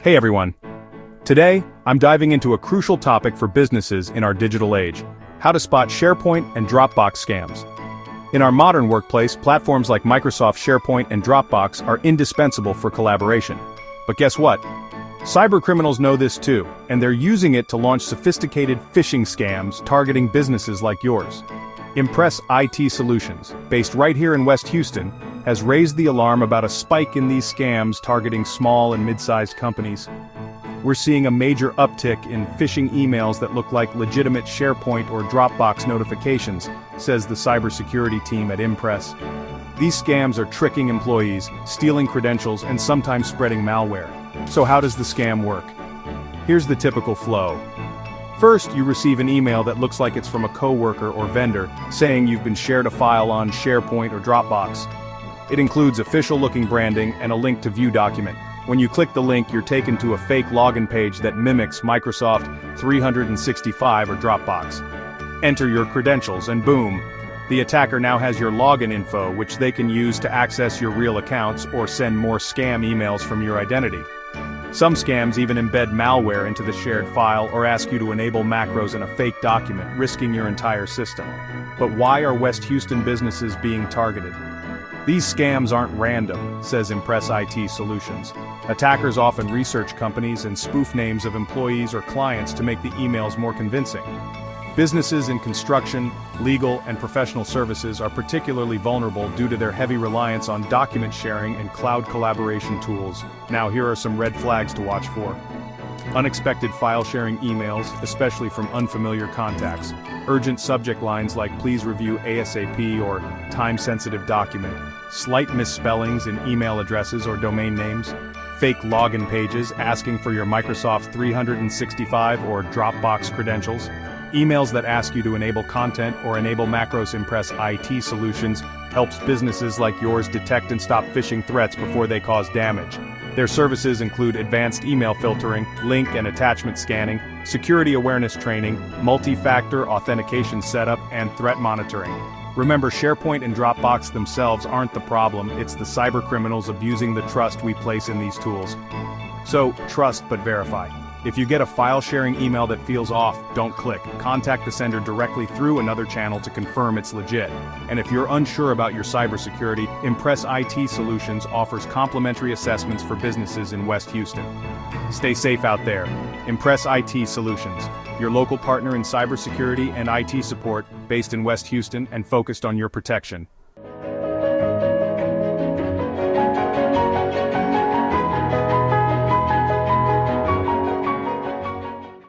Hey everyone. Today, I'm diving into a crucial topic for businesses in our digital age: how to spot SharePoint and Dropbox scams. In our modern workplace, platforms like Microsoft SharePoint and Dropbox are indispensable for collaboration. But guess what? Cybercriminals know this too, and they're using it to launch sophisticated phishing scams targeting businesses like yours. Impress IT Solutions, based right here in West Houston, has raised the alarm about a spike in these scams targeting small and mid-sized companies. We're seeing a major uptick in phishing emails that look like legitimate SharePoint or Dropbox notifications, says the cybersecurity team at Impress. These scams are tricking employees, stealing credentials, and sometimes spreading malware. So how does the scam work? Here's the typical flow. First, you receive an email that looks like it's from a coworker or vendor, saying you've been shared a file on SharePoint or Dropbox. It includes official-looking branding and a link to view document. When you click the link, you're taken to a fake login page that mimics Microsoft 365 or Dropbox. Enter your credentials and boom, the attacker now has your login info, which they can use to access your real accounts or send more scam emails from your identity. Some scams even embed malware into the shared file or ask you to enable macros in a fake document, risking your entire system. But why are West Houston businesses being targeted? These scams aren't random, says Impress IT Solutions. Attackers often research companies and spoof names of employees or clients to make the emails more convincing. Businesses in construction, legal, and professional services are particularly vulnerable due to their heavy reliance on document sharing and cloud collaboration tools. Now here are some red flags to watch for. Unexpected file-sharing emails, especially from unfamiliar contacts. Urgent subject lines like "Please review ASAP" or "Time-sensitive document." Slight misspellings in email addresses or domain names. Fake login pages asking for your Microsoft 365 or Dropbox credentials. Emails that ask you to enable content or enable macros. Impress IT Solutions helps businesses like yours detect and stop phishing threats before they cause damage. Their services include advanced email filtering, link and attachment scanning, security awareness training, multi-factor authentication setup, and threat monitoring. Remember, SharePoint and Dropbox themselves aren't the problem, it's the cybercriminals abusing the trust we place in these tools. So, trust but verify. If you get a file-sharing email that feels off, don't click. Contact the sender directly through another channel to confirm it's legit. And if you're unsure about your cybersecurity, Impress IT Solutions offers complimentary assessments for businesses in West Houston. Stay safe out there. Impress IT Solutions, your local partner in cybersecurity and IT support, based in West Houston and focused on your protection.